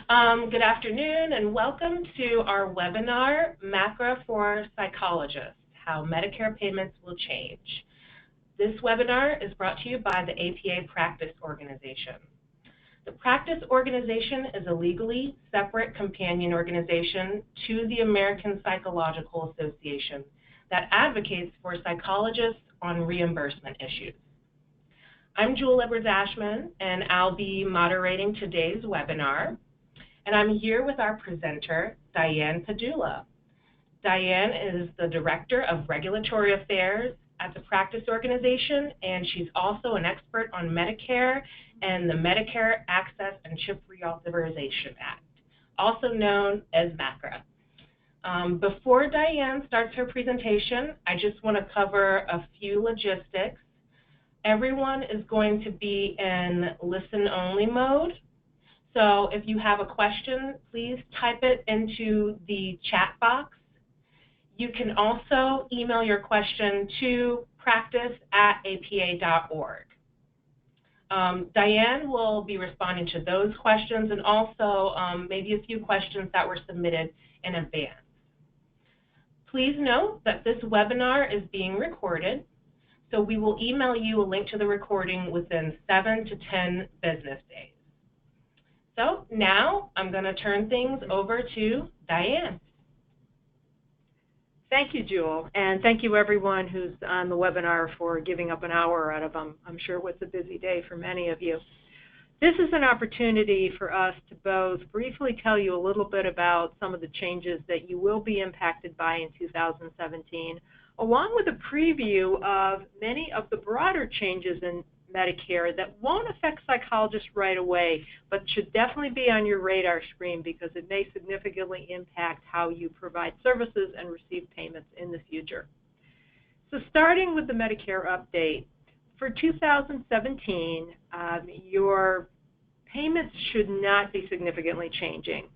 Good afternoon and welcome to our webinar, MACRA for Psychologists, How Medicare Payments Will Change. This webinar is brought to you by the APA Practice Organization. The Practice Organization is a legally separate companion organization to the American Psychological Association that advocates for psychologists on reimbursement issues. I'm Jewel Edwards-Ashman, and I'll be moderating today's webinar. And I'm here with our presenter, Diane Padula. Diane is the Director of Regulatory Affairs at the Practice Organization, and she's also an expert on Medicare and the Medicare Access and CHIP Reauthorization Act, also known as MACRA. Before Diane starts her presentation, I just want to cover a few logistics. Everyone is going to be in listen-only mode. So if you have a question, please type it into the chat box. You can also email your question to practice@apa.org. Diane will be responding to those questions and also maybe a few questions that were submitted in advance. Please note that this webinar is being recorded, so we will email you a link to the recording within 7 to 10 business days. So now I'm going to turn things over to Diane. Thank you, Jewel, and thank you everyone who's on the webinar for giving up an hour out of I'm sure what's a busy day for many of you. This is an opportunity for us to both briefly tell you a little bit about some of the changes that you will be impacted by in 2017, along with a preview of many of the broader changes in Medicare that won't affect psychologists right away, but should definitely be on your radar screen because it may significantly impact how you provide services and receive payments in the future. So starting with the Medicare update, for 2017, your payments should not be significantly changing.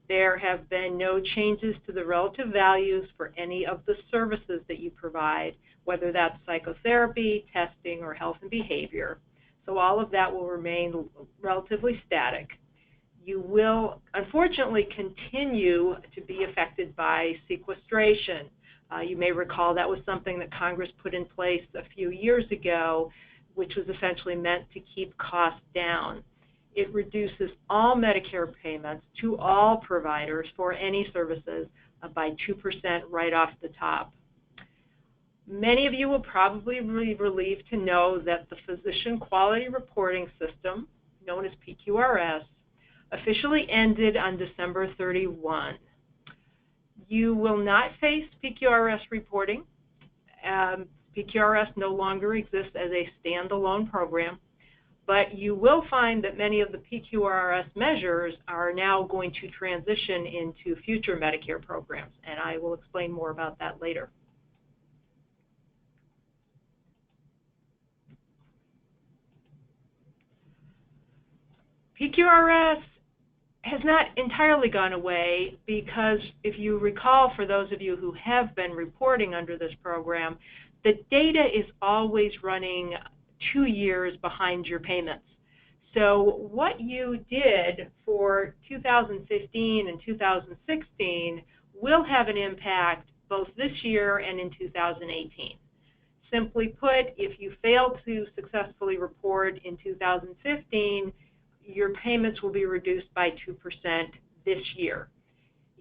There have been no changes to the relative values for any of the services that you provide, whether that's psychotherapy, testing, or health and behavior. So all of that will remain relatively static. You will, unfortunately, continue to be affected by sequestration. You may recall that was something that Congress put in place a few years ago, which was essentially meant to keep costs down. It reduces all Medicare payments to all providers for any services by 2% right off the top. Many of you will probably be relieved to know that the Physician Quality Reporting System, known as PQRS, officially ended on December 31. You will not face PQRS reporting. PQRS no longer exists as a standalone program, but you will find that many of the PQRS measures are now going to transition into future Medicare programs, and I will explain more about that later. PQRS has not entirely gone away because if you recall, for those of you who have been reporting under this program, the data is always running 2 years behind your payments. So what you did for 2015 and 2016 will have an impact both this year and in 2018. Simply put, if you fail to successfully report in 2015, your payments will be reduced by 2% this year.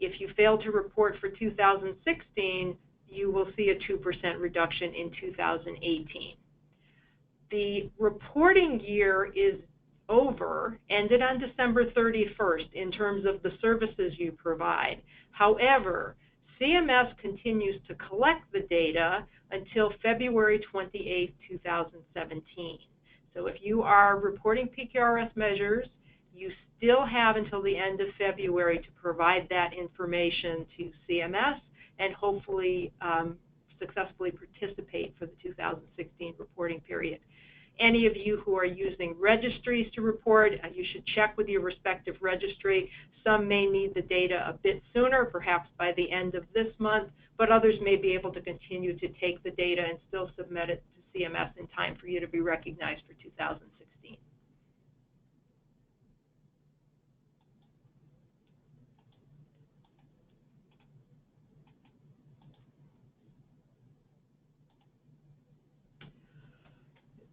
If you fail to report for 2016, you will see a 2% reduction in 2018. The reporting year is over, ended on December 31st in terms of the services you provide. However, CMS continues to collect the data until February 28, 2017. So if you are reporting PQRS measures, you still have until the end of February to provide that information to CMS and hopefully successfully participate for the 2016 reporting period. Any of you who are using registries to report, you should check with your respective registry. Some may need the data a bit sooner, perhaps by the end of this month, but others may be able to continue to take the data and still submit it to CMS in time for you to be recognized for 2016.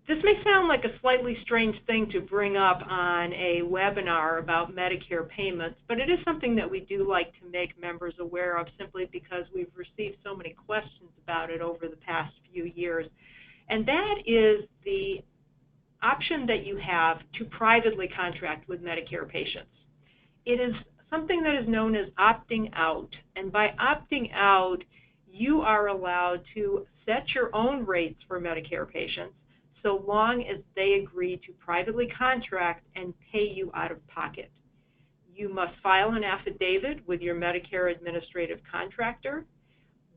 This may sound like a slightly strange thing to bring up on a webinar about Medicare payments, but it is something that we do like to make members aware of simply because we've received so many questions about it over the past few years. And that is the option that you have to privately contract with Medicare patients. It is something that is known as opting out. And by opting out, you are allowed to set your own rates for Medicare patients so long as they agree to privately contract and pay you out of pocket. You must file an affidavit with your Medicare administrative contractor.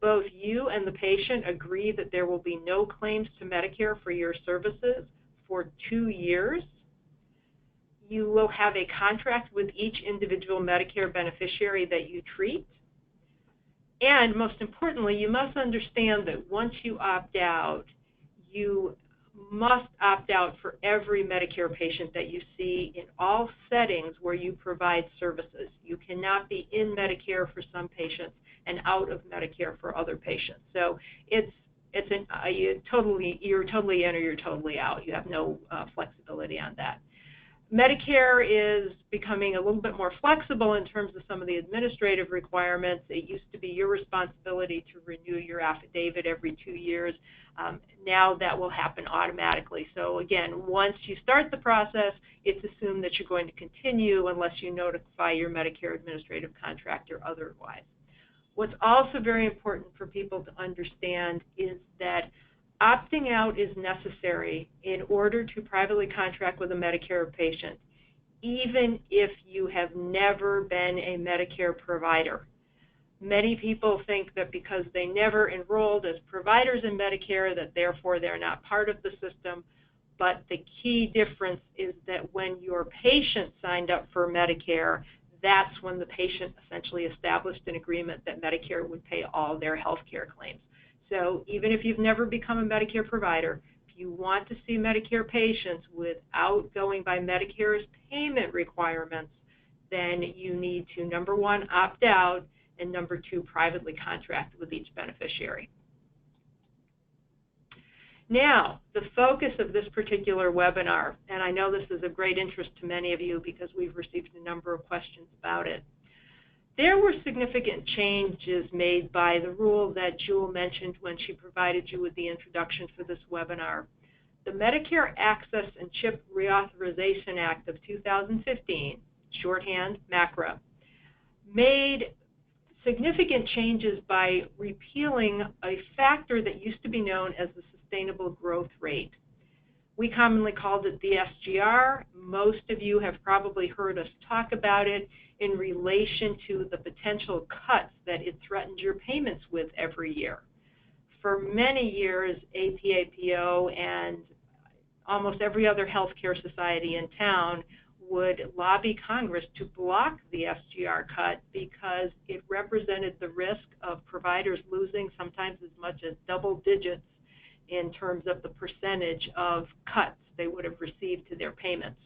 Both you and the patient agree that there will be no claims to Medicare for your services for 2 years. You will have a contract with each individual Medicare beneficiary that you treat. And most importantly, you must understand that once you opt out, you must opt out for every Medicare patient that you see in all settings where you provide services. You cannot be in Medicare for some patients and out of Medicare for other patients. So you're totally in or you're totally out. You have no flexibility on that. Medicare is becoming a little bit more flexible in terms of some of the administrative requirements. It used to be your responsibility to renew your affidavit every 2 years. Now that will happen automatically. So again, once you start the process, it's assumed that you're going to continue unless you notify your Medicare administrative contractor otherwise. What's also very important for people to understand is that opting out is necessary in order to privately contract with a Medicare patient, even if you have never been a Medicare provider. Many people think that because they never enrolled as providers in Medicare, that therefore they're not part of the system. But the key difference is that when your patient signed up for Medicare, that's when the patient essentially established an agreement that Medicare would pay all their health care claims. So even if you've never become a Medicare provider, if you want to see Medicare patients without going by Medicare's payment requirements, then you need to, number one, opt out, and number two, privately contract with each beneficiary. Now, the focus of this particular webinar, and I know this is of great interest to many of you because we've received a number of questions about it. There were significant changes made by the rule that Jewel mentioned when she provided you with the introduction for this webinar. The Medicare Access and CHIP Reauthorization Act of 2015, shorthand MACRA, made significant changes by repealing a factor that used to be known as the sustainable growth rate. We commonly called it the SGR. Most of you have probably heard us talk about it in relation to the potential cuts that it threatened your payments with every year. For many years, APAPO and almost every other healthcare society in town would lobby Congress to block the SGR cut because it represented the risk of providers losing sometimes as much as double digits in terms of the percentage of cuts they would have received to their payments.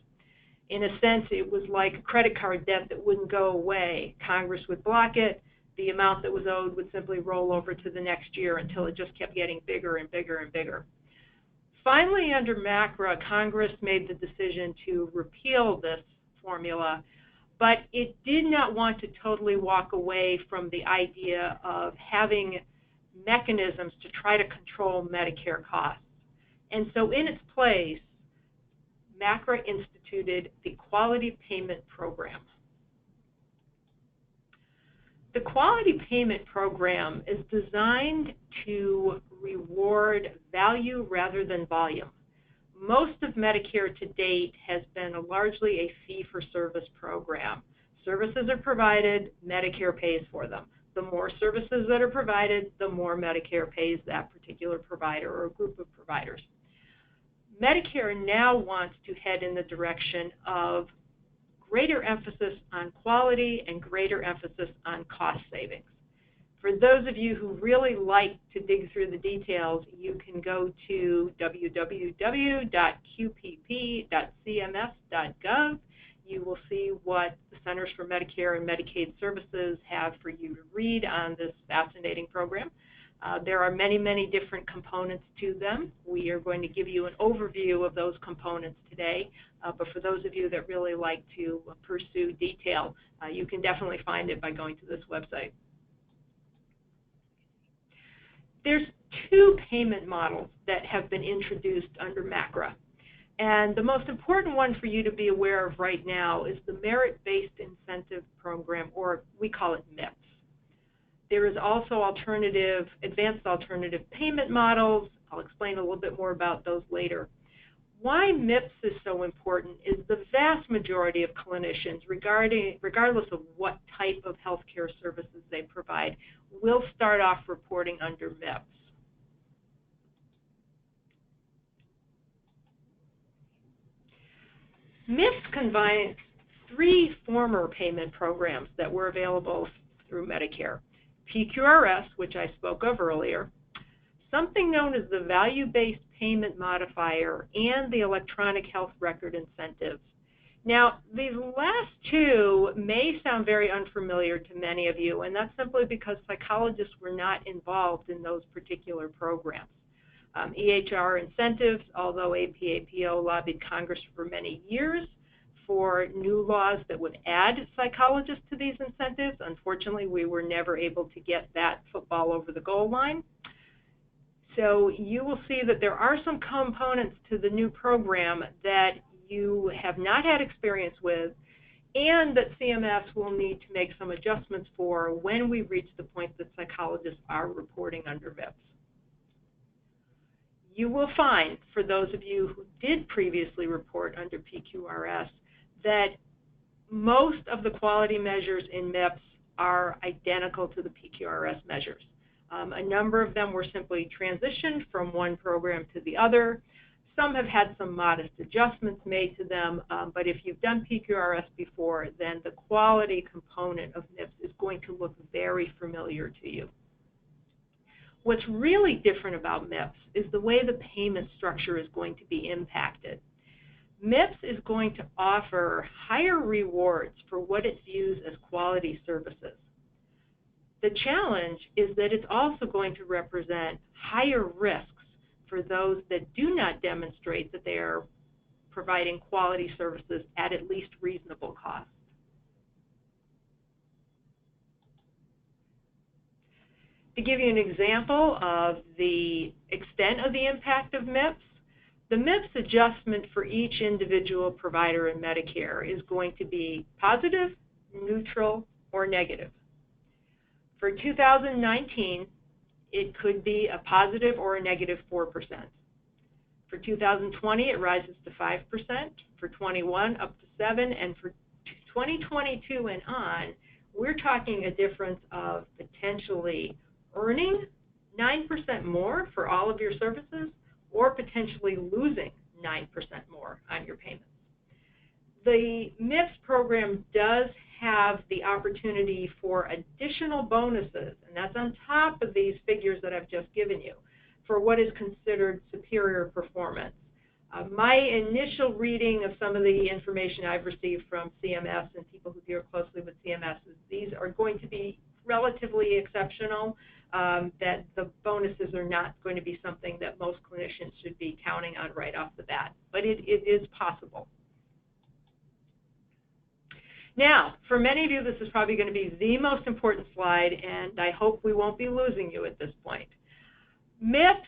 In a sense, it was like a credit card debt that wouldn't go away. Congress would block it. The amount that was owed would simply roll over to the next year until it just kept getting bigger and bigger and bigger. Finally, under MACRA, Congress made the decision to repeal this formula, but it did not want to totally walk away from the idea of having mechanisms to try to control Medicare costs. And so in its place, MACRA instituted the Quality Payment Program. The Quality Payment Program is designed to reward value rather than volume. Most of Medicare to date has been largely a fee-for-service program. Services are provided, Medicare pays for them. The more services that are provided, the more Medicare pays that particular provider or group of providers. Medicare now wants to head in the direction of greater emphasis on quality and greater emphasis on cost savings. For those of you who really like to dig through the details, you can go to www.qpp.cms.gov. You will see what the Centers for Medicare and Medicaid Services have for you to read on this fascinating program. There are many, many different components to them. We are going to give you an overview of those components today, but for those of you that really like to pursue detail, you can definitely find it by going to this website. There's two payment models that have been introduced under MACRA, and the most important one for you to be aware of right now is the Merit-Based Incentive Program, or we call it MIPS. There is also advanced alternative payment models. I'll explain a little bit more about those later. Why MIPS is so important is the vast majority of clinicians, regardless of what type of healthcare services they provide, will start off reporting under MIPS. MIPS combines three former payment programs that were available through Medicare. PQRS, which I spoke of earlier, something known as the value-based payment modifier, and the electronic health record incentives. Now, these last two may sound very unfamiliar to many of you, and that's simply because psychologists were not involved in those particular programs. EHR incentives, although APAPO lobbied Congress for many years for new laws that would add psychologists to these incentives. Unfortunately, we were never able to get that football over the goal line. So you will see that there are some components to the new program that you have not had experience with, and that CMS will need to make some adjustments for when we reach the point that psychologists are reporting under MIPS. You will find, for those of you who did previously report under PQRS, that most of the quality measures in MIPS are identical to the PQRS measures. A number of them were simply transitioned from one program to the other. Some have had some modest adjustments made to them, but if you've done PQRS before, then the quality component of MIPS is going to look very familiar to you. What's really different about MIPS is the way the payment structure is going to be impacted. MIPS is going to offer higher rewards for what it views as quality services. The challenge is that it's also going to represent higher risks for those that do not demonstrate that they are providing quality services at least reasonable cost. To give you an example of the extent of the impact of MIPS, the MIPS adjustment for each individual provider in Medicare is going to be positive, neutral, or negative. For 2019, it could be a positive or a negative 4%. For 2020, it rises to 5%. For 21, up to 7%. And for 2022 and on, we're talking a difference of potentially earning 9% more for all of your services, or potentially losing 9% more on your payments. The MIPS program does have the opportunity for additional bonuses, and that's on top of these figures that I've just given you, for what is considered superior performance. My initial reading of some of the information I've received from CMS and people who deal closely with CMS is these are going to be relatively exceptional, that the bonuses are not going to be something that most clinicians should be counting on right off the bat, but it is possible. Now, for many of you, this is probably going to be the most important slide, and I hope we won't be losing you at this point. MIPS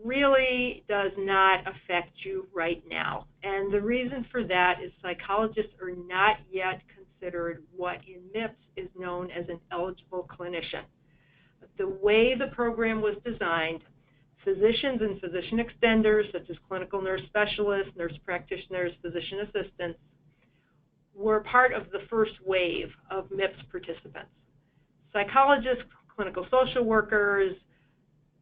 really does not affect you right now, and the reason for that is psychologists are not yet considered what in MIPS is known as an eligible clinician. The way the program was designed, physicians and physician extenders, such as clinical nurse specialists, nurse practitioners, physician assistants, were part of the first wave of MIPS participants. Psychologists, clinical social workers,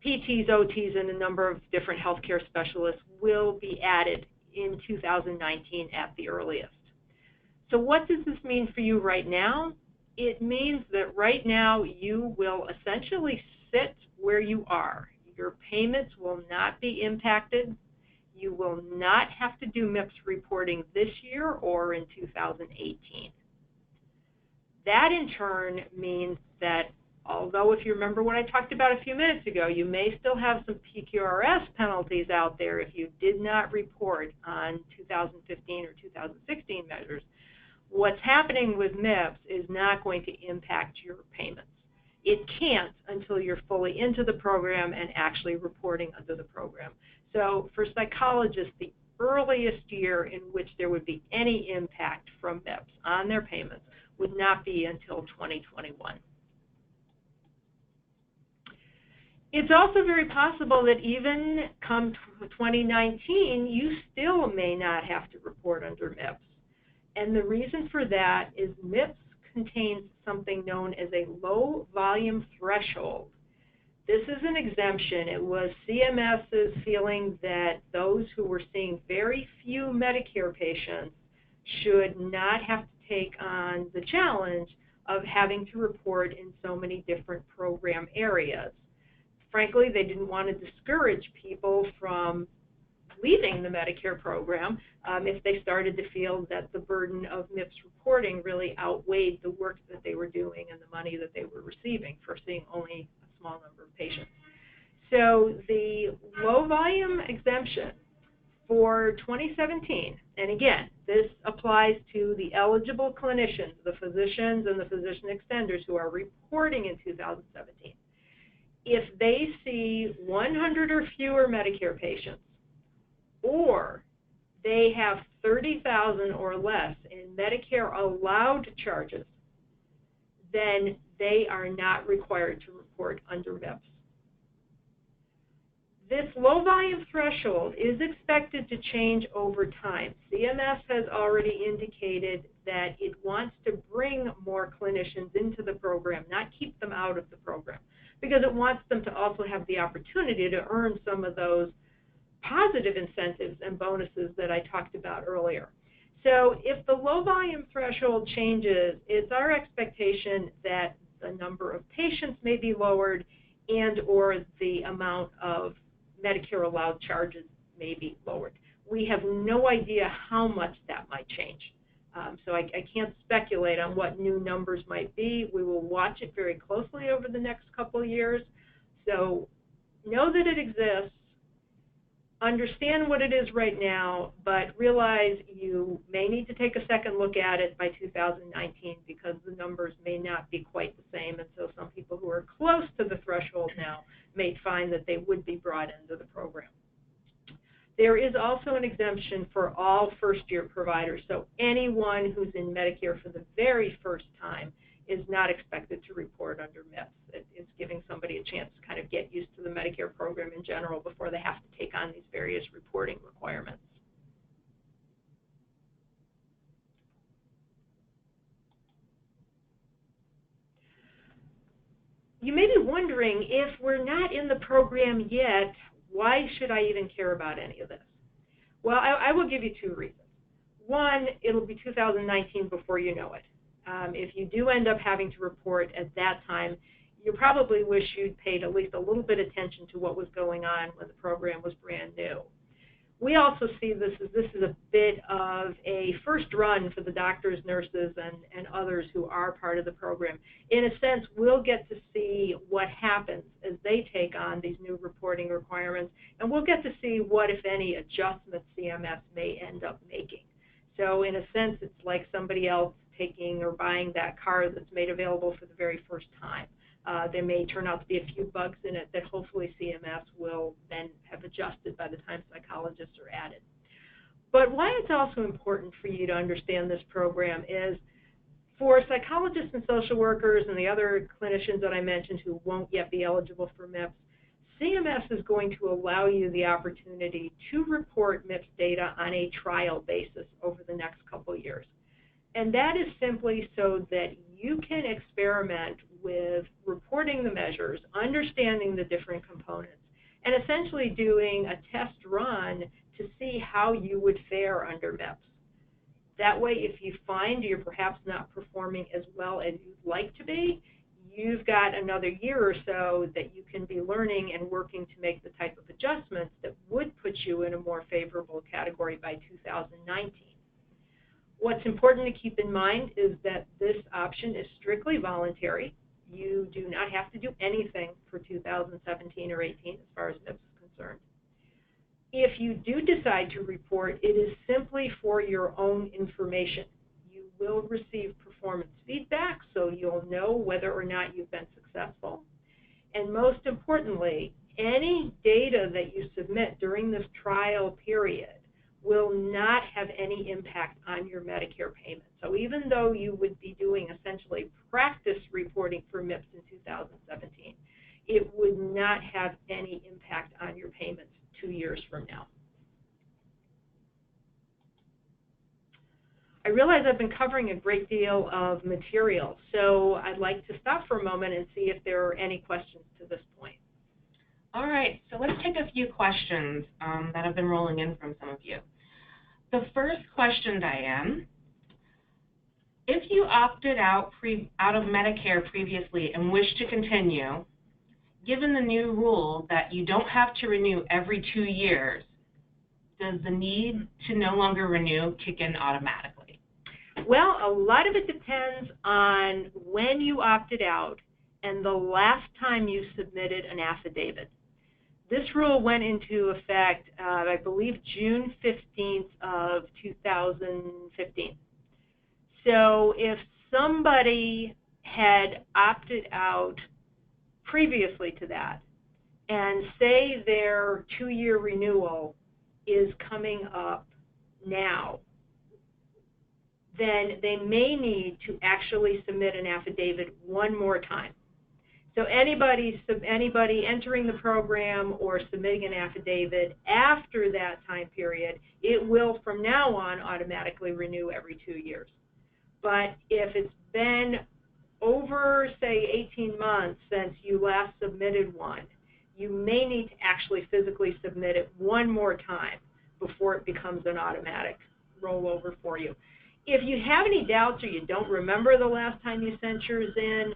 PTs, OTs, and a number of different healthcare specialists will be added in 2019 at the earliest. So what does this mean for you right now? It means that right now you will essentially sit where you are. Your payments will not be impacted. You will not have to do MIPS reporting this year or in 2018. That in turn means that Although if you remember what I talked about a few minutes ago, you may still have some PQRS penalties out there if you did not report on 2015 or 2016 measures. What's happening with MIPS is not going to impact your payments. It can't until you're fully into the program and actually reporting under the program. So for psychologists, the earliest year in which there would be any impact from MIPS on their payments would not be until 2021. It's also very possible that even come 2019, you still may not have to report under MIPS. And the reason for that is MIPS contains something known as a low-volume threshold. This is an exemption. It was CMS's feeling that those who were seeing very few Medicare patients should not have to take on the challenge of having to report in so many different program areas. Frankly, they didn't want to discourage people from leaving the Medicare program if they started to feel that the burden of MIPS reporting really outweighed the work that they were doing and the money that they were receiving for seeing only a small number of patients. So the low volume exemption for 2017, and again, this applies to the eligible clinicians, the physicians and the physician extenders who are reporting in 2017. If they see 100 or fewer Medicare patients, or they have 30,000 or less in Medicare allowed charges, then they are not required to report under MIPS. This low volume threshold is expected to change over time. CMS has already indicated that it wants to bring more clinicians into the program, not keep them out of the program, because it wants them to also have the opportunity to earn some of those positive incentives and bonuses that I talked about earlier. So if the low volume threshold changes, it's our expectation that the number of patients may be lowered and or the amount of Medicare allowed charges may be lowered. We have no idea how much that might change. So I can't speculate on what new numbers might be. We will watch it very closely over the next couple of years. So know that it exists, understand what it is right now, but realize you may need to take a second look at it by 2019 because the numbers may not be quite the same, and so some people who are close to the threshold now may find that they would be brought into the program. There is also an exemption for all first-year providers, so anyone who's in Medicare for the very first time is not expected to report under MIPS. It's giving somebody a chance to kind of get used to the Medicare program in general before they have to take on these various reporting requirements. You may be wondering, if we're not in the program yet, why should I even care about any of this? Well, I will give you two reasons. One, it'll be 2019 before you know it. If you do end up having to report at that time, you probably wish you'd paid at least a little bit of attention to what was going on when the program was brand new. We also see this is a bit of a first run for the doctors, nurses, and others who are part of the program. In a sense, we'll get to see what happens as they take on these new reporting requirements, and we'll get to see what, if any, adjustments CMS may end up making. So in a sense, it's like somebody else taking or buying that car that's made available for the very first time. There may turn out to be a few bugs in it that hopefully CMS will then have adjusted by the time psychologists are added. But why it's also important for you to understand this program is for psychologists and social workers and the other clinicians that I mentioned who won't yet be eligible for MIPS, CMS is going to allow you the opportunity to report MIPS data on a trial basis over the next couple of years. And that is simply so that you can experiment with reporting the measures, understanding the different components, and essentially doing a test run to see how you would fare under MIPS. That way, if you find you're perhaps not performing as well as you'd like to be, you've got another year or so that you can be learning and working to make the type of adjustments that would put you in a more favorable category by 2019. What's important to keep in mind is that this option is strictly voluntary. you do not have to do anything for 2017 or 18 as far as MIPS is concerned. If you do decide to report, it is simply for your own information. You will receive performance feedback, so you'll know whether or not you've been successful. And most importantly, any data that you submit during this trial period will not have any impact on your Medicare payment. So even though you would be doing essentially practice reporting for MIPS in 2017, it would not have any impact on your payments 2 years from now. I realize I've been covering a great deal of material, so I'd like to stop for a moment and see if there are any questions to this point. All right, so let's take a few questions that have been rolling in from some of you. The first question, Diane, if you opted out of Medicare previously and wish to continue, given the new rule that you don't have to renew every 2 years, does the need to no longer renew kick in automatically? Well, a lot of it depends on when you opted out and the last time you submitted an affidavit. This rule went into effect, I believe, June 15th of 2015. So if somebody had opted out previously to that, and say their 2-year renewal is coming up now, then they may need to actually submit an affidavit one more time. So anybody entering the program or submitting an affidavit after that time period, it will from now on automatically renew every 2 years. But if it's been over, say, 18 months since you last submitted one, you may need to actually physically submit it one more time before it becomes an automatic rollover for you. If you have any doubts or you don't remember the last time you sent yours in,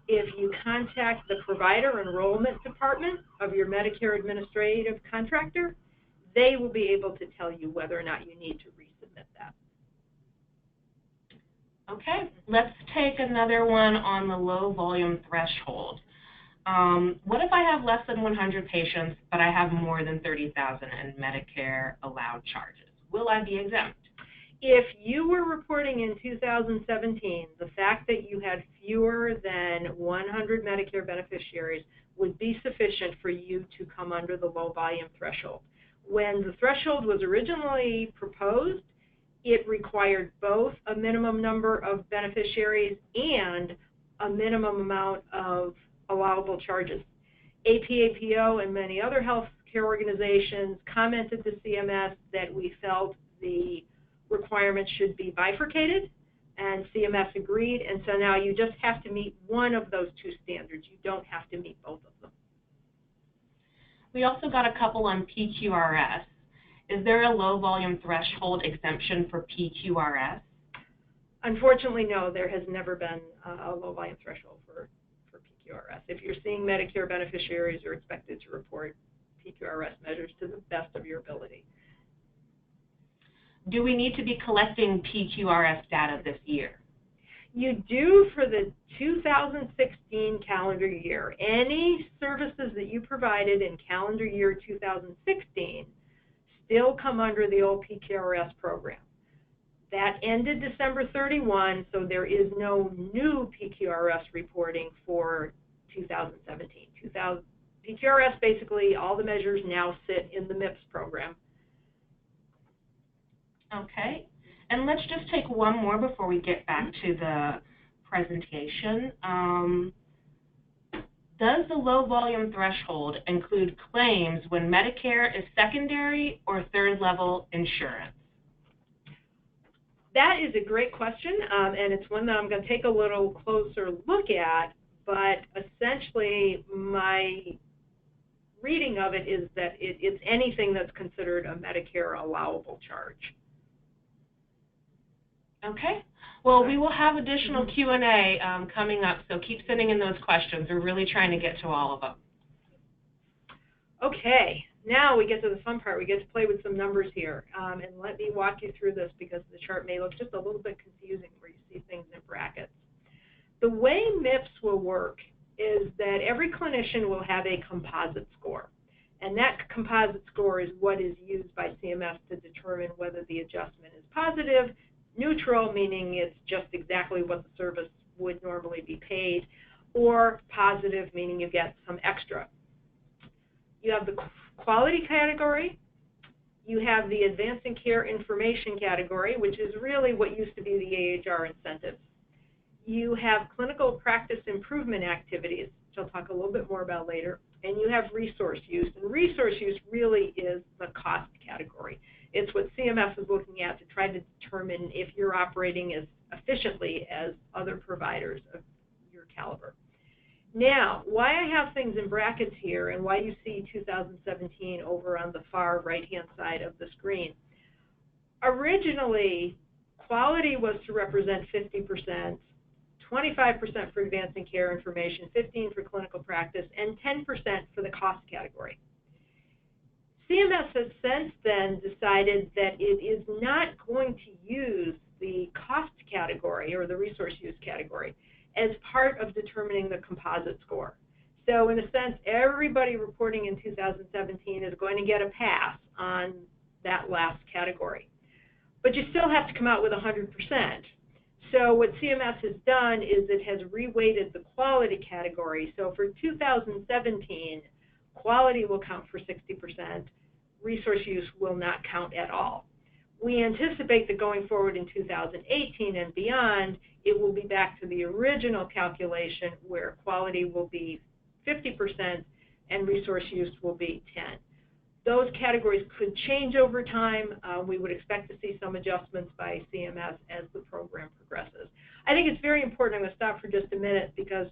if you contact the provider enrollment department of your Medicare administrative contractor, they will be able to tell you whether or not you need to resubmit that. Okay, let's take another one on the low volume threshold. What if I have less than 100 patients, but I have more than 30,000 in Medicare allowed charges? Will I be exempt? If you were reporting in 2017, the fact that you had fewer than 100 Medicare beneficiaries would be sufficient for you to come under the low volume threshold. When the threshold was originally proposed, it required both a minimum number of beneficiaries and a minimum amount of allowable charges. APAPO and many other healthcare organizations commented to CMS that we felt the requirements should be bifurcated, and CMS agreed, and so now you just have to meet one of those two standards. You don't have to meet both of them. We also got a couple on PQRS. Is there a low volume threshold exemption for PQRS? Unfortunately, no, there has never been a low volume threshold for PQRS. If you're seeing Medicare beneficiaries, you're expected to report PQRS measures to the best of your ability. Do we need to be collecting PQRS data this year? You do for the 2016 calendar year. Any services that you provided in calendar year 2016 still come under the old PQRS program. That ended December 31, so there is no new PQRS reporting for 2017. PQRS, basically, all the measures now sit in the MIPS program. Okay, and let's just take one more before we get back to the presentation. Does the low volume threshold include claims when Medicare is secondary or third level insurance? That is a great question, and it's one that I'm going to take a little closer look at, but essentially my reading of it is that it's anything that's considered a Medicare allowable charge. Okay. Well, we will have additional Q&A coming up, so keep sending in those questions. We're really trying to get to all of them. Okay. Now we get to the fun part. We get to play with some numbers here. And let me walk you through this because the chart may look just a little bit confusing where you see things in brackets. The way MIPS will work is that every clinician will have a composite score. And that composite score is what is used by CMS to determine whether the adjustment is positive, neutral, meaning it's just exactly what the service would normally be paid, or positive, meaning you get some extra. You have the quality category. You have the advancing care information category, which is really what used to be the AHR incentives. You have clinical practice improvement activities, which I'll talk a little bit more about later, and you have resource use. And resource use really is the cost category. It's what CMS is looking at to try to determine if you're operating as efficiently as other providers of your caliber. Now, why I have things in brackets here and why you see 2017 over on the far right-hand side of the screen. Originally, quality was to represent 50%, 25% for advancing care information, 15% for clinical practice, and 10% for the cost category. CMS has since then decided that it is not going to use the cost category or the resource use category as part of determining the composite score. So in a sense, everybody reporting in 2017 is going to get a pass on that last category. But you still have to come out with 100%. So what CMS has done is it has reweighted the quality category. So for 2017, quality will count for 60%. Resource use will not count at all. We anticipate that going forward in 2018 and beyond, it will be back to the original calculation where quality will be 50% and resource use will be 10%. Those categories could change over time. We would expect to see some adjustments by CMS as the program progresses. I think it's very important. I'm going to stop for just a minute because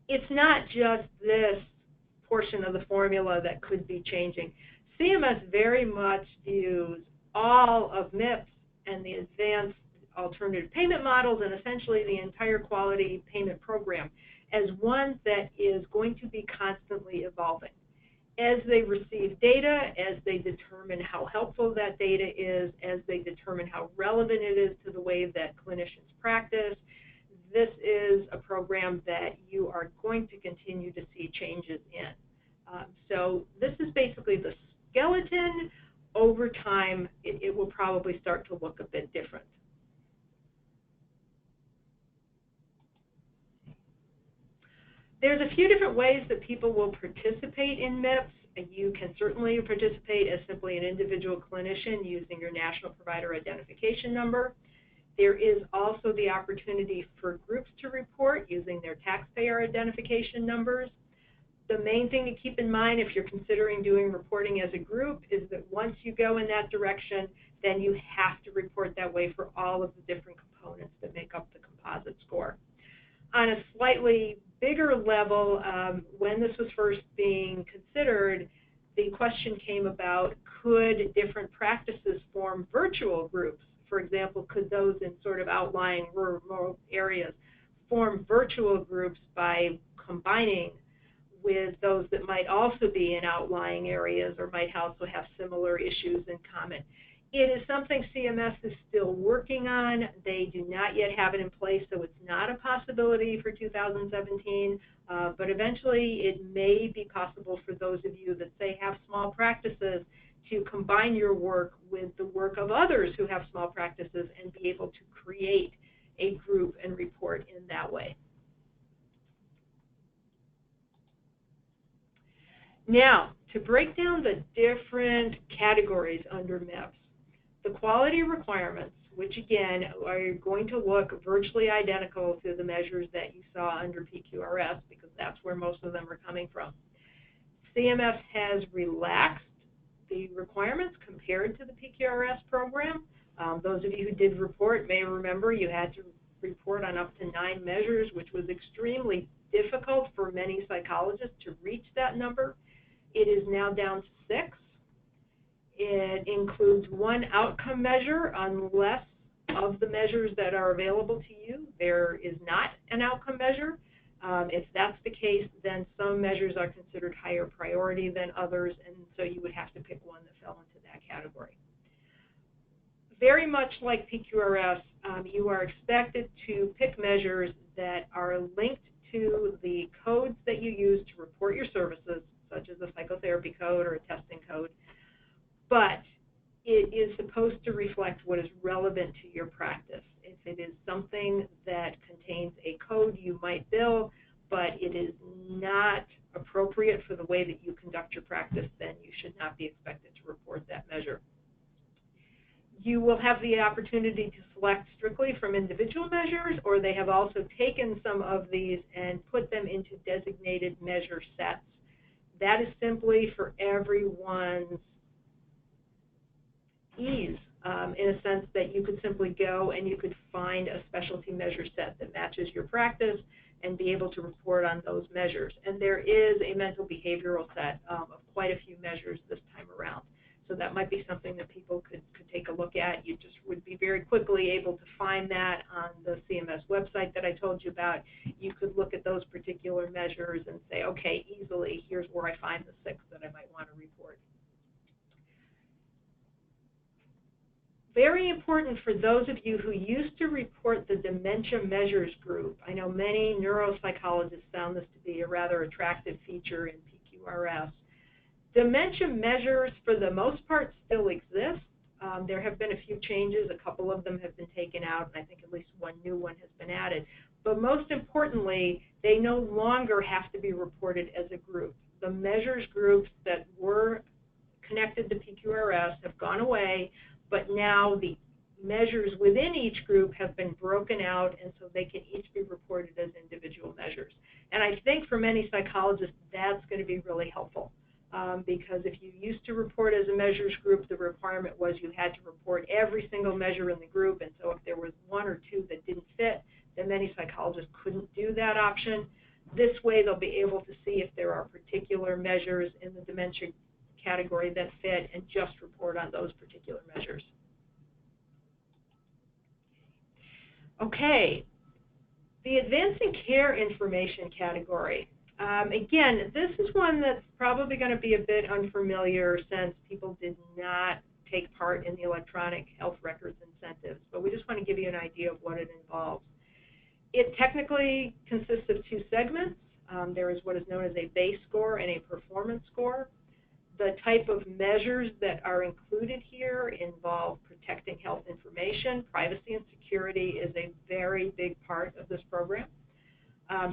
it's not just this portion of the formula that could be changing. CMS very much views all of MIPS and the advanced alternative payment models and essentially the entire quality payment program as one that is going to be constantly evolving. As they receive data, as they determine how helpful that data is, as they determine how relevant it is to the way that clinicians practice, this is a program that you are going to continue to see changes in. So this is basically the skeleton. Over time, it will probably start to look a bit different. There's a few different ways that people will participate in MIPS. You can certainly participate as simply an individual clinician using your National Provider Identification Number. There is also the opportunity for groups to report using their taxpayer identification numbers. The main thing to keep in mind if you're considering doing reporting as a group is that once you go in that direction, then you have to report that way for all of the different components that make up the composite score. On a slightly bigger level, when this was first being considered, the question came about, could different practices form virtual groups? For example, could those in sort of outlying remote areas form virtual groups by combining with those that might also be in outlying areas or might also have similar issues in common? It is something CMS is still working on. They do not yet have it in place, so it's not a possibility for 2017, but eventually it may be possible for those of you that, say, have small practices to combine your work with the work of others who have small practices and be able to create a group and report in that way. Now, to break down the different categories under MIPS, the quality requirements, which again are going to look virtually identical to the measures that you saw under PQRS because that's where most of them are coming from. CMS has relaxed the requirements compared to the PQRS program. Those of you who did report may remember you had to report on up to 9 measures, which was extremely difficult for many psychologists to reach that number. It is now down to 6. It includes 1 outcome measure unless of the measures that are available to you, there is not an outcome measure. If that's the case, then some measures are considered higher priority than others, and so you would have to pick one that fell into that category. very much like PQRS, you are expected to pick measures that are linked to the codes that you use to report your services, such as a psychotherapy code or a testing code, but it is supposed to reflect what is relevant to your practice. If it is something that contains a code, you might bill, but it is not appropriate for the way that you conduct your practice, then you should not be expected to report that measure. You will have the opportunity to select strictly from individual measures, or they have also taken some of these and put them into designated measure sets. That is simply for everyone's ease, in a sense that you could simply go and you could find a specialty measure set that matches your practice and be able to report on those measures. And there is a mental behavioral set of quite a few measures this time around. So that might be something that people could take a look at. You just would be very quickly able to find that on the CMS website that I told you about. You could look at those particular measures and say, okay, easily, here's where I find the 6 that I might want to report. Very important for those of you who used to report the dementia measures group. I know many neuropsychologists found this to be a rather attractive feature in PQRS. Dementia measures, for the most part, still exist. There have been a few changes. A couple of them have been taken out, and I think at least one new one has been added. But most importantly, they no longer have to be reported as a group. The measures groups that were connected to PQRS have gone away, but now the measures within each group have been broken out, and so they can each be reported as individual measures. And I think for many psychologists, that's going to be really helpful. Because if you used to report as a measures group, the requirement was you had to report every single measure in the group, and so if there was 1 or 2 that didn't fit, then many psychologists couldn't do that option. This way, they'll be able to see if there are particular measures in the dementia category that fit and just report on those particular measures. Okay, the advancing care information category. Again, this is one that's probably going to be a bit unfamiliar since people did not take part in the electronic health records incentives, but we just want to give you an idea of what it involves. It technically consists of 2 segments. There is what is known as a base score and a performance score. The type of measures that are included here involve protecting health information. Privacy and security is a very big part of this program.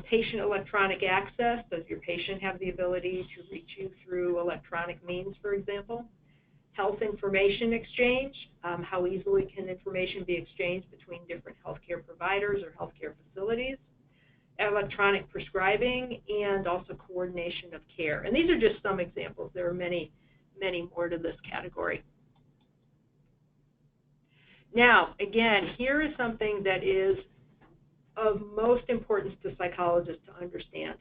Patient electronic access, does your patient have the ability to reach you through electronic means, for example? Health information exchange, how easily can information be exchanged between different healthcare providers or healthcare facilities? Electronic prescribing, and also coordination of care. And these are just some examples. There are many, many more to this category. Now, again, here is something that is of most importance to psychologists to understand.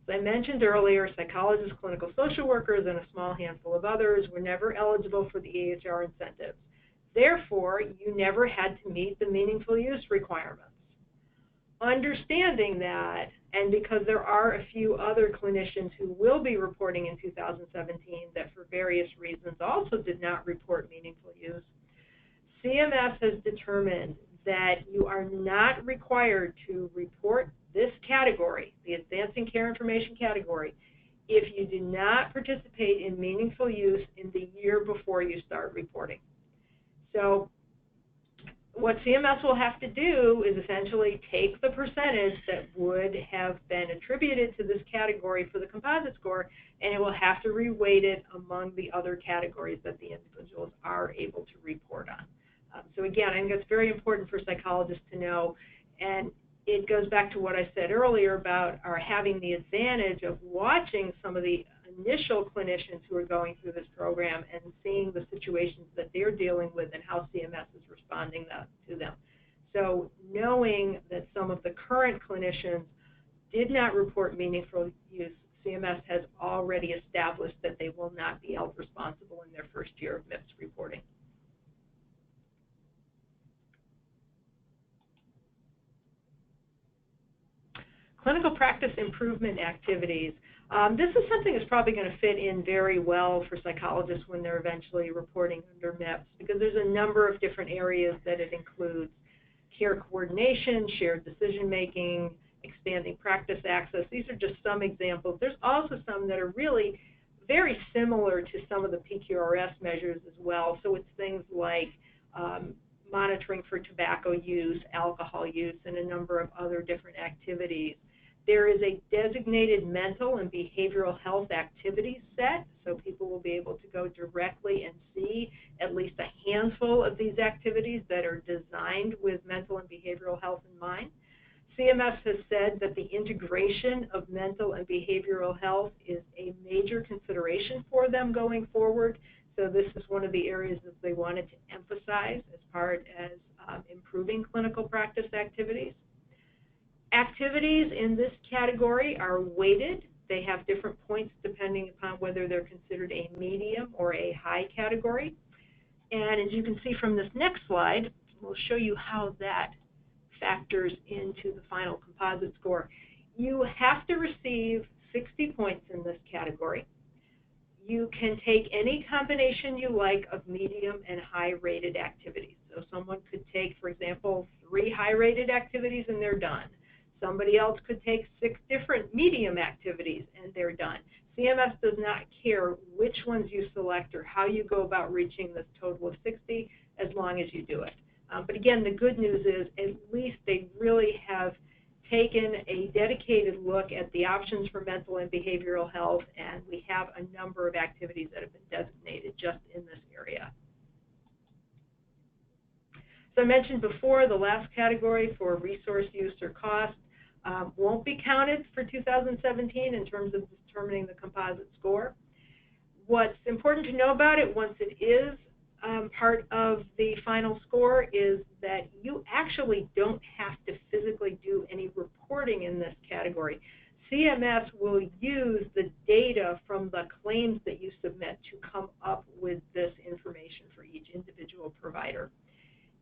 As I mentioned earlier, psychologists, clinical social workers, and a small handful of others were never eligible for the AHR incentives. Therefore, you never had to meet the meaningful use requirements. Understanding that, and because there are a few other clinicians who will be reporting in 2017 that for various reasons also did not report meaningful use, CMS has determined that you are not required to report this category, the advancing care information category, if you do not participate in meaningful use in the year before you start reporting. So what CMS will have to do is essentially take the percentage that would have been attributed to this category for the composite score, and it will have to reweight it among the other categories that the individuals are able to report on. So again, I think it's very important for psychologists to know, and it goes back to what I said earlier about our having the advantage of watching some of the initial clinicians who are going through this program and seeing the situations that they're dealing with and how CMS is responding to them. So knowing that some of the current clinicians did not report meaningful use, CMS has already established that they will not be held responsible in their first year of MIPS reporting. Clinical practice improvement activities. This is something that's probably going to fit in very well for psychologists when they're eventually reporting under MIPS, because there's a number of different areas that it includes: care coordination, shared decision-making, expanding practice access. These are just some examples. There's also some that are really very similar to some of the PQRS measures as well. So it's things like monitoring for tobacco use, alcohol use, and a number of other different activities. There is a designated mental and behavioral health activities set, so people will be able to go directly and see at least a handful of these activities that are designed with mental and behavioral health in mind. CMS has said that the integration of mental and behavioral health is a major consideration for them going forward. So this is one of the areas that they wanted to emphasize as part as improving clinical practice activities. Activities in this category are weighted. They have different points depending upon whether they're considered a medium or a high category. And as you can see from this next slide, we'll show you how that factors into the final composite score. You have to receive 60 points in this category. You can take any combination you like of medium and high rated activities. So someone could take, for example, 3 high rated activities and they're done. Somebody else could take 6 different medium activities and they're done. CMS does not care which ones you select or how you go about reaching this total of 60 as long as you do it. But again, the good news is at least they really have taken a dedicated look at the options for mental and behavioral health, and we have a number of activities that have been designated just in this area. So I mentioned before, the last category for resource use or cost won't be counted for 2017 in terms of determining the composite score. What's important to know about it once it is part of the final score is that you actually don't have to physically do any reporting in this category. CMS will use the data from the claims that you submit to come up with this information for each individual provider.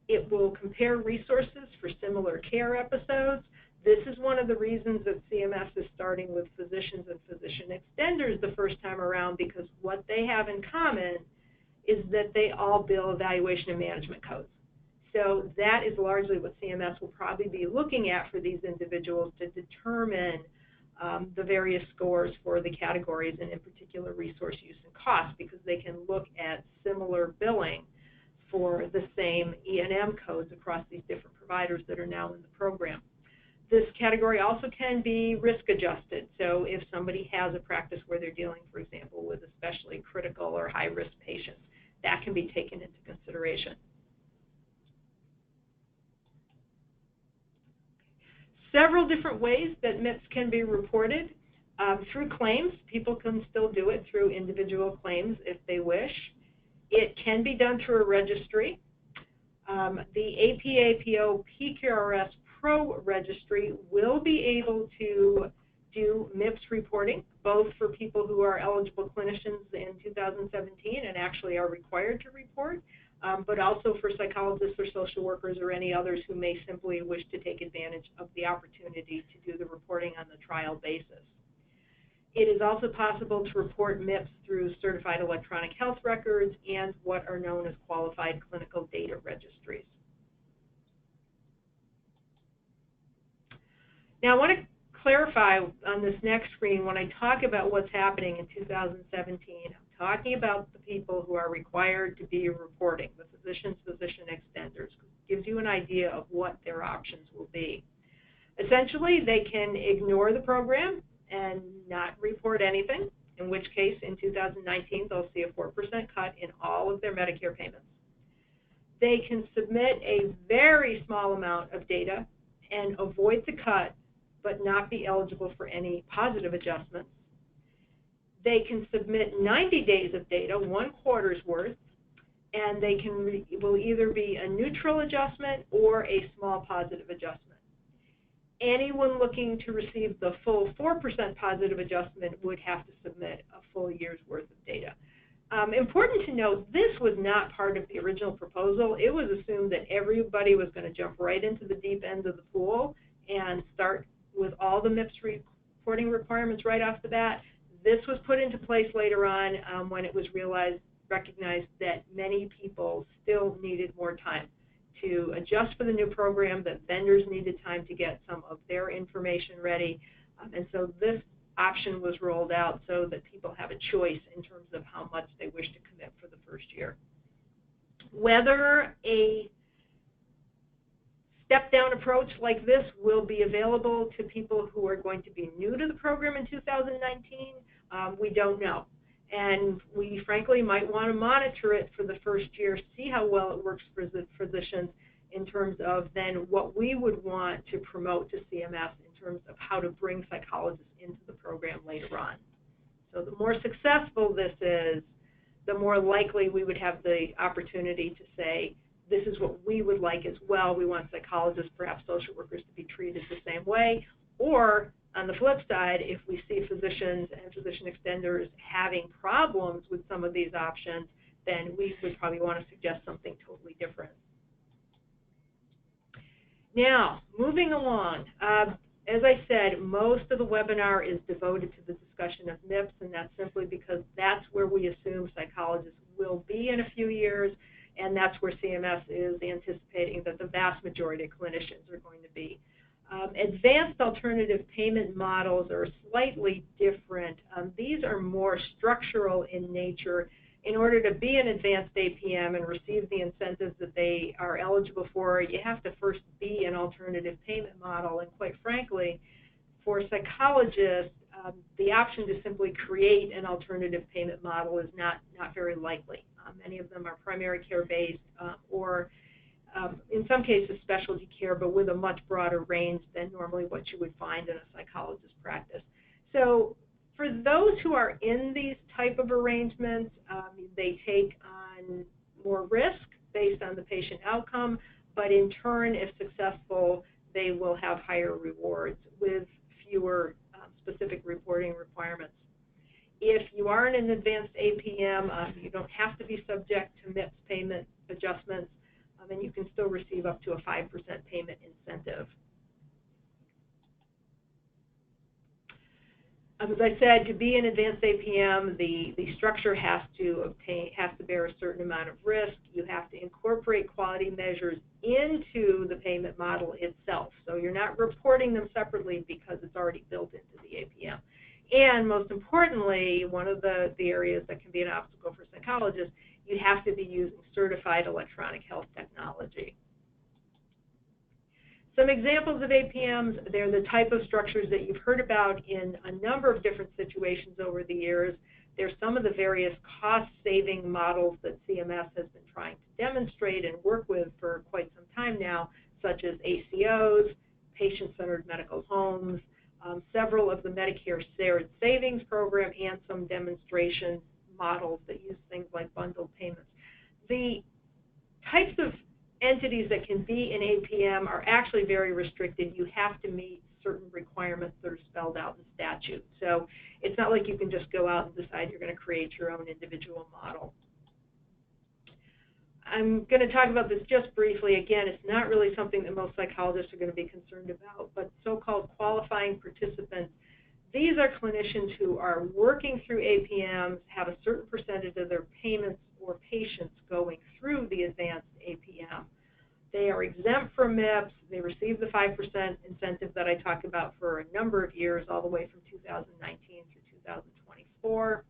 It will compare resources for similar care episodes. This is one of the reasons that CMS is starting with physicians and physician extenders the first time around, because what they have in common is that they all bill evaluation and management codes. So that is largely what CMS will probably be looking at for these individuals to determine the various scores for the categories, and in particular resource use and cost, because they can look at similar billing for the same E&M codes across these different providers that are now in the program. This category also can be risk adjusted. So if somebody has a practice where they're dealing, for example, with especially critical or high risk patients, that can be taken into consideration. Several different ways that MIPS can be reported. Through claims, people can still do it through individual claims if they wish. It can be done through a registry. The APAPO PQRS Pro registry will be able to do MIPS reporting, both for people who are eligible clinicians in 2017 and actually are required to report, but also for psychologists or social workers or any others who may simply wish to take advantage of the opportunity to do the reporting on the trial basis. It is also possible to report MIPS through certified electronic health records and what are known as qualified clinical data registries. Now, I want to clarify on this next screen, when I talk about what's happening in 2017, I'm talking about the people who are required to be reporting, the physicians, physician extenders. It gives you an idea of what their options will be. Essentially, they can ignore the program and not report anything, in which case in 2019 they'll see a 4% cut in all of their Medicare payments. They can submit a very small amount of data and avoid the cut, but not be eligible for any positive adjustments. They can submit 90 days of data, 1 quarter's worth, and they will either be a neutral adjustment or a small positive adjustment. Anyone looking to receive the full 4% positive adjustment would have to submit a full year's worth of data. Important to note, this was not part of the original proposal. It was assumed that everybody was going to jump right into the deep end of the pool and start with all the MIPS reporting requirements right off the bat. This was put into place later on when it was recognized that many people still needed more time to adjust for the new program, that vendors needed time to get some of their information ready. And so this option was rolled out so that people have a choice in terms of how much they wish to commit for the first year. Whether a step-down approach like this will be available to people who are going to be new to the program in 2019, we don't know. And we frankly might want to monitor it for the first year, see how well it works for the physicians in terms of then what we would want to promote to CMS in terms of how to bring psychologists into the program later on. So the more successful this is, the more likely we would have the opportunity to say, this is what we would like as well. We want psychologists, perhaps social workers, to be treated the same way. Or on the flip side, if we see physicians and physician extenders having problems with some of these options, then we would probably want to suggest something totally different. Now, moving along, as I said, most of the webinar is devoted to the discussion of MIPS, and that's simply because that's where we assume psychologists will be in a few years, and that's where CMS is anticipating that the vast majority of clinicians are going to be. Advanced alternative payment models are slightly different. These are more structural in nature. In order to be an advanced APM and receive the incentives that they are eligible for, you have to first be an alternative payment model. And quite frankly, for psychologists, the option to simply create an alternative payment model is not very likely. Many of them are primary care based or in some cases specialty care, but with a much broader range than normally what you would find in a psychologist practice. So for those who are in these type of arrangements, they take on more risk based on the patient outcome, but in turn, if successful, they will have higher rewards with fewer specific reporting requirements. If you are in an advanced APM, you don't have to be subject to MIPS payment adjustments, and you can still receive up to a 5% payment incentive. As I said, to be an advanced APM, the structure has to bear a certain amount of risk. You have to incorporate quality measures into the payment model itself. So you're not reporting them separately because it's already built into the APM. And most importantly, one of the areas that can be an obstacle for psychologists, you have to be using certified electronic health technology. Some examples of APMs, they're the type of structures that you've heard about in a number of different situations over the years. They're some of the various cost-saving models that CMS has been trying to demonstrate and work with for quite some time now, such as ACOs, patient-centered medical homes, several of the Medicare shared savings program, and some demonstration models that use things like bundled payments. The types of entities that can be in APM are actually very restricted. You have to meet certain requirements that are spelled out in statute. So it's not like you can just go out and decide you're going to create your own individual model. I'm going to talk about this just briefly. Again, it's not really something that most psychologists are going to be concerned about, but so-called qualifying participants, these are clinicians who are working through APMs, have a certain percentage of their payments or patients going through the advanced APM. They are exempt from MIPS. They receive the 5% incentive that I talked about for a number of years, all the way from 2019 through 2024.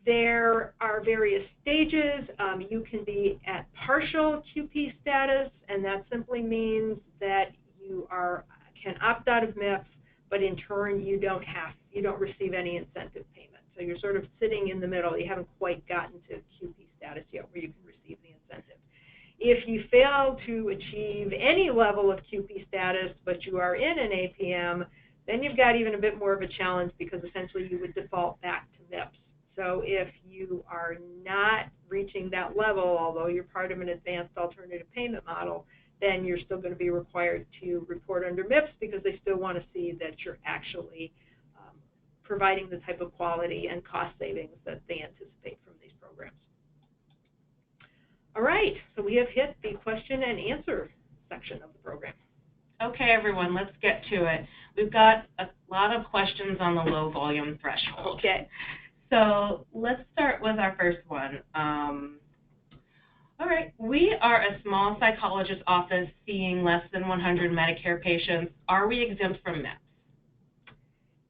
There are various stages. You can be at partial QP status, and that simply means that you can opt out of MIPS, but in turn you don't receive any incentive payment. So you're sort of sitting in the middle. You haven't quite gotten to QP status yet where you can receive the incentive. If you fail to achieve any level of QP status, but you are in an APM, then you've got even a bit more of a challenge because essentially you would default back to MIPS. So if you are not reaching that level, although you're part of an advanced alternative payment model, then you're still going to be required to report under MIPS because they still want to see that you're actually providing the type of quality and cost savings that they anticipate from these programs. All right, so we have hit the question and answer section of the program. Okay, everyone, let's get to it. We've got a lot of questions on the low volume threshold. Okay. So let's start with our first one. All right, we are a small psychologist office seeing less than 100 Medicare patients. Are we exempt from MIPS?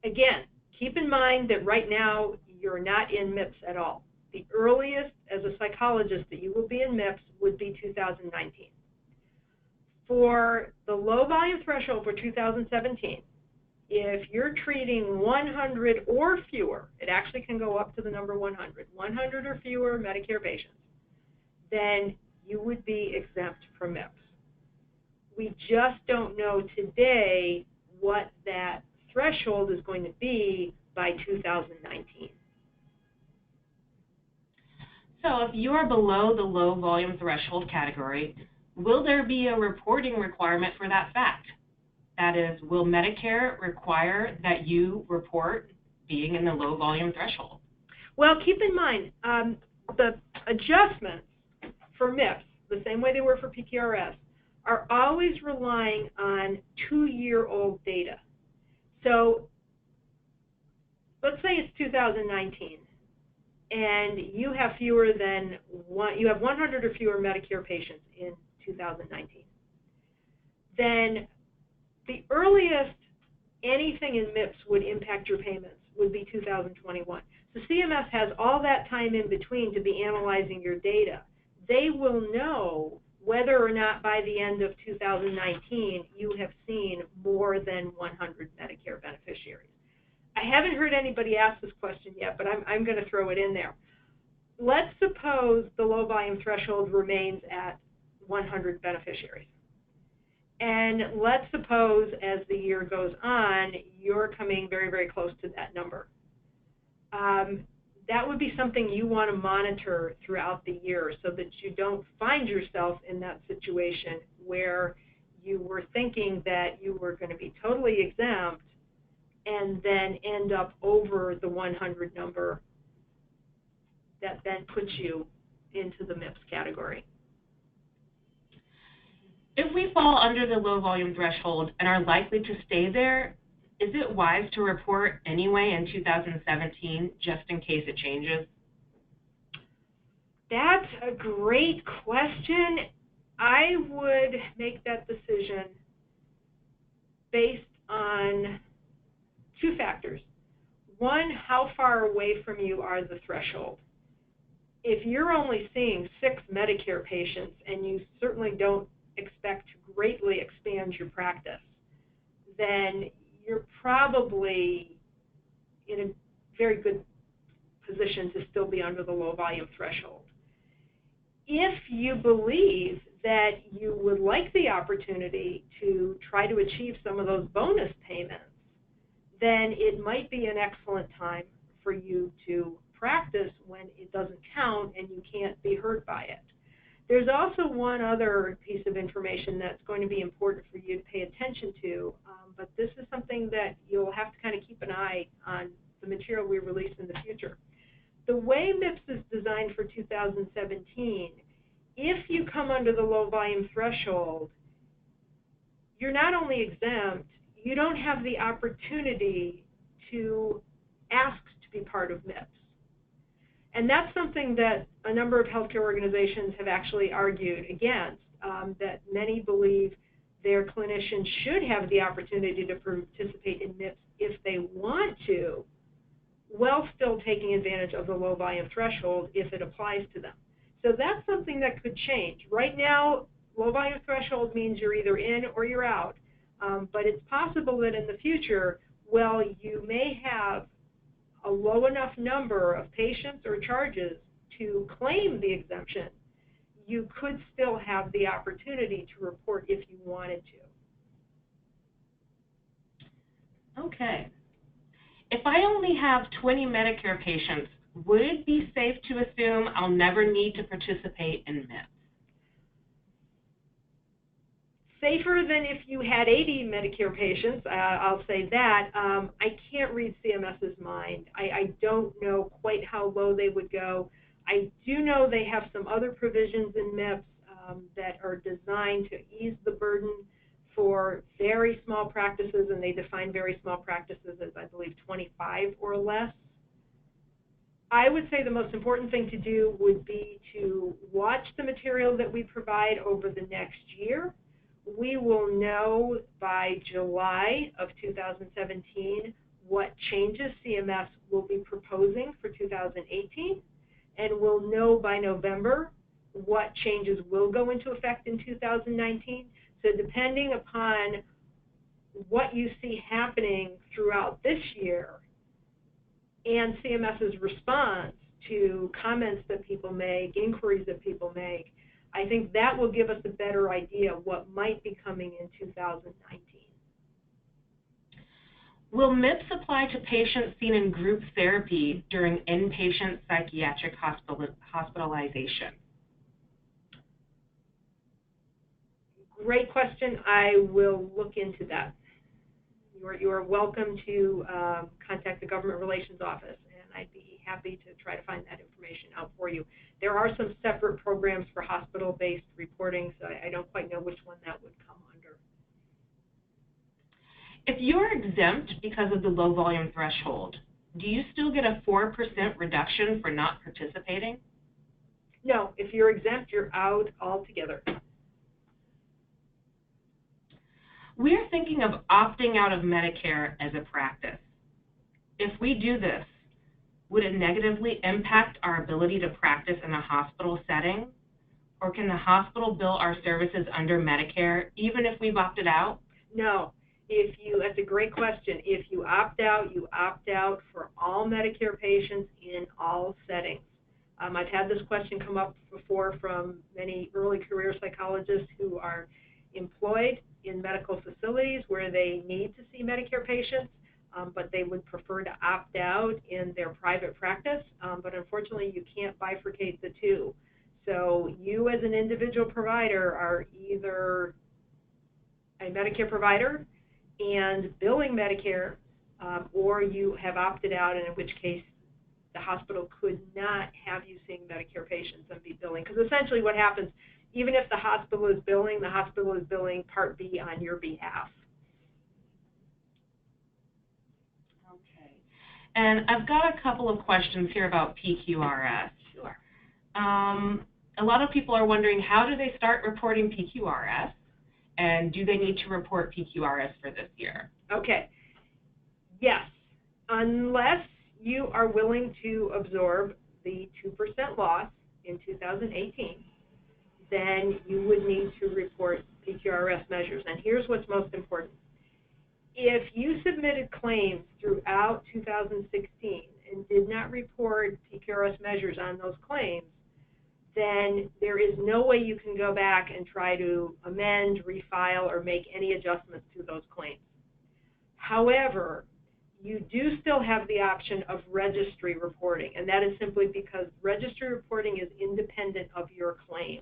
Again, keep in mind that right now you're not in MIPS at all. The earliest as a psychologist that you will be in MIPS would be 2019. For the low volume threshold for 2017, if you're treating 100 or fewer, it actually can go up to the number 100, 100 or fewer Medicare patients, then you would be exempt from MIPS. We just don't know today what that threshold is going to be by 2019. So if you are below the low volume threshold category, will there be a reporting requirement for that fact? That is, will Medicare require that you report being in the low volume threshold? Well, keep in mind, the adjustments for MIPS, the same way they were for PQRS, are always relying on 2-year-old data. So let's say it's 2019, and you have fewer than you have 100 or fewer Medicare patients in 2019. Then the earliest anything in MIPS would impact your payments would be 2021. So CMS has all that time in between to be analyzing your data. They will know whether or not by the end of 2019 you have seen more than 100 Medicare beneficiaries. I haven't heard anybody ask this question yet, but I'm going to throw it in there. Let's suppose the low volume threshold remains at 100 beneficiaries. And let's suppose as the year goes on, you're coming very, very close to that number. That would be something you want to monitor throughout the year so that you don't find yourself in that situation where you were thinking that you were going to be totally exempt and then end up over the 100 number that then puts you into the MIPS category. If we fall under the low volume threshold and are likely to stay there, is it wise to report anyway in 2017 just in case it changes? That's a great question. I would make that decision based on 2 factors. One, how far away from you are the threshold? If you're only seeing 6 Medicare patients and you certainly don't expect to greatly expand your practice, then you're probably in a very good position to still be under the low volume threshold. If you believe that you would like the opportunity to try to achieve some of those bonus payments, then it might be an excellent time for you to practice when it doesn't count and you can't be hurt by it. There's also one other piece of information that's going to be important for you to pay attention to, but this is something that you'll have to kind of keep an eye on the material we release in the future. The way MIPS is designed for 2017, if you come under the low volume threshold, you're not only exempt, you don't have the opportunity to ask to be part of MIPS. And that's something that a number of healthcare organizations have actually argued against, that many believe their clinicians should have the opportunity to participate in MIPS if they want to, while still taking advantage of the low volume threshold if it applies to them. So that's something that could change. Right now, low volume threshold means you're either in or you're out, but it's possible that in the future, well, you may have a low enough number of patients or charges to claim the exemption, you could still have the opportunity to report if you wanted to. Okay. If I only have 20 Medicare patients, would it be safe to assume I'll never need to participate in MIPS? Safer than if you had 80 Medicare patients, I'll say that. I can't read CMS's mind. I don't know quite how low they would go. I do know they have some other provisions in MIPS that are designed to ease the burden for very small practices, and they define very small practices as, I believe, 25 or less. I would say the most important thing to do would be to watch the material that we provide over the next year. We will know by July of 2017 what changes CMS will be proposing for 2018, and we'll know by November what changes will go into effect in 2019. So depending upon what you see happening throughout this year and CMS's response to comments that people make, inquiries that people make, I think that will give us a better idea of what might be coming in 2019. Will MIPS apply to patients seen in group therapy during inpatient psychiatric hospitalization? Great question. I will look into that. You are welcome to contact the Government Relations Office, and I'd be happy to try to find that information out for you. There are some separate programs for hospital-based reporting, so I don't quite know which one that would come under. If you're exempt because of the low volume threshold, do you still get a 4% reduction for not participating? No, if you're exempt, you're out altogether. We're thinking of opting out of Medicare as a practice. If we do this, would it negatively impact our ability to practice in a hospital setting? Or can the hospital bill our services under Medicare even if we've opted out? No. That's a great question. If you opt out for all Medicare patients in all settings. I've had this question come up before from many early career psychologists who are employed in medical facilities where they need to see Medicare patients, but they would prefer to opt out in their private practice. But unfortunately, you can't bifurcate the two. So you as an individual provider are either a Medicare provider and billing Medicare, or you have opted out, and in which case the hospital could not have you seeing Medicare patients and be billing. Because essentially what happens, even if the hospital is billing Part B on your behalf. Okay. And I've got a couple of questions here about PQRS. Sure. A lot of people are wondering, how do they start reporting PQRS? And do they need to report PQRS for this year? Okay. Yes. Unless you are willing to absorb the 2% loss in 2018, then you would need to report PQRS measures. And here's what's most important. If you submitted claims throughout 2016 and did not report PQRS measures on those claims, then there is no way you can go back and try to amend, refile, or make any adjustments to those claims. However, you do still have the option of registry reporting, and that is simply because registry reporting is independent of your claims.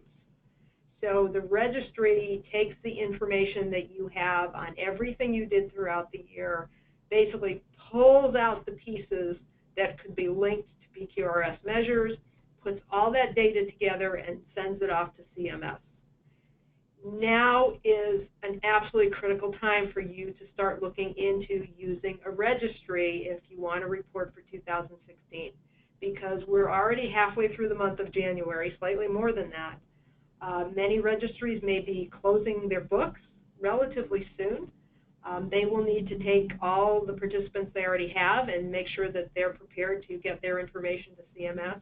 So the registry takes the information that you have on everything you did throughout the year, basically pulls out the pieces that could be linked to PQRS measures, puts all that data together, and sends it off to CMS. Now is an absolutely critical time for you to start looking into using a registry if you want to report for 2016, because we're already halfway through the month of January, slightly more than that. Many registries may be closing their books relatively soon. They will need to take all the participants they already have and make sure that they're prepared to get their information to CMS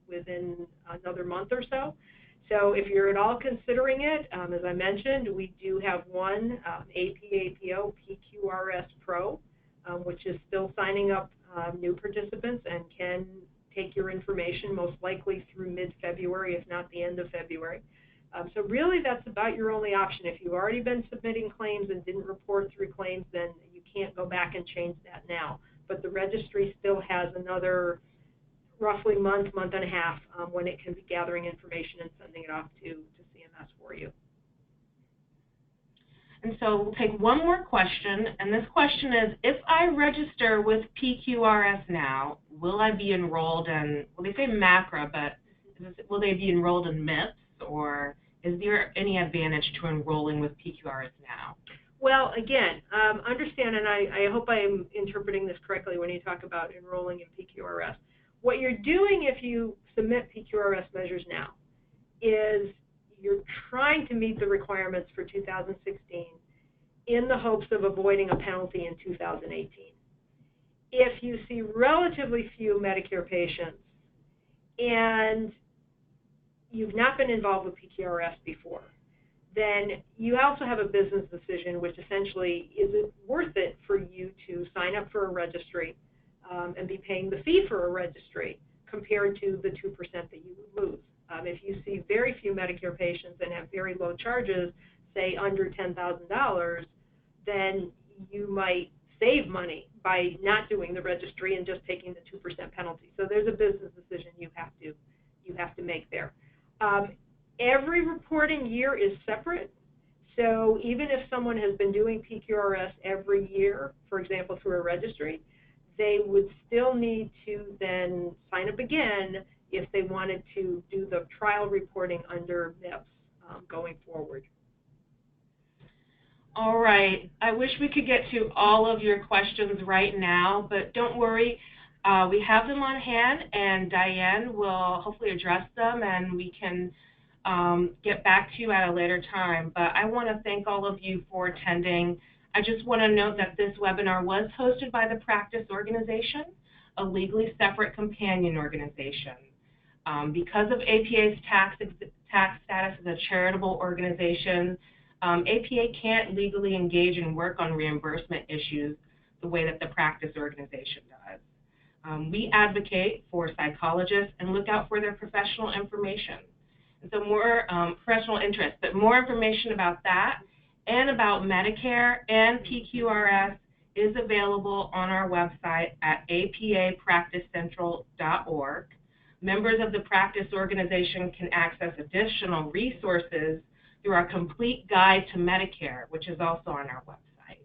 within another month or so. So if you're at all considering it, as I mentioned, we do have one APAPO PQRS Pro, which is still signing up new participants and can take your information most likely through mid-February, if not the end of February. So really that's about your only option. If you've already been submitting claims and didn't report through claims, then you can't go back and change that now. But the registry still has another roughly month and a half when it can be gathering information and sending it off to CMS for you. And so we'll take one more question, and this question is, if I register with PQRS now, will I be enrolled in, well, they say MACRA, but will they be enrolled in MIPS, or Is there any advantage to enrolling with PQRS now? Well, again, understand, and I hope I'm interpreting this correctly when you talk about enrolling in PQRS. What you're doing if you submit PQRS measures now is you're trying to meet the requirements for 2016 in the hopes of avoiding a penalty in 2018. If you see relatively few Medicare patients and you've not been involved with PQRS before, then you also have a business decision, which essentially, is it worth it for you to sign up for a registry and be paying the fee for a registry compared to the 2% that you would lose? If you see very few Medicare patients and have very low charges, say under $10,000, then you might save money by not doing the registry and just taking the 2% penalty. So there's a business decision you have to make there. Every reporting year is separate, so even if someone has been doing PQRS every year, for example, through a registry, they would still need to then sign up again if they wanted to do the trial reporting under MIPS going forward. All right. I wish we could get to all of your questions right now, but don't worry. We have them on hand, and Diane will hopefully address them, and we can get back to you at a later time. But I want to thank all of you for attending. I just want to note that this webinar was hosted by the Practice Organization, a legally separate companion organization. Because of APA's tax status as a charitable organization, APA can't legally engage and work on reimbursement issues the way that the Practice Organization does. We advocate for psychologists and look out for their professional information. And so more professional interest, but more information about that and about Medicare and PQRS is available on our website at apapracticecentral.org. Members of the Practice Organization can access additional resources through our complete guide to Medicare, which is also on our website.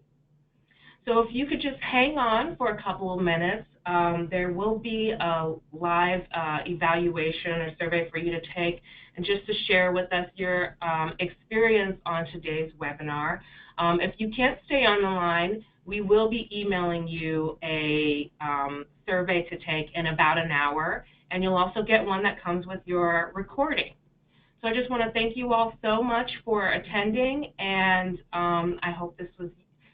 So if you could just hang on for a couple of minutes, there will be a live evaluation or survey for you to take and just to share with us your experience on today's webinar. If you can't stay on the line, we will be emailing you a survey to take in about an hour, and you'll also get one that comes with your recording. So I just want to thank you all so much for attending, and I hope this was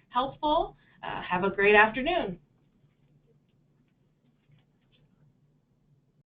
helpful. Have a great afternoon.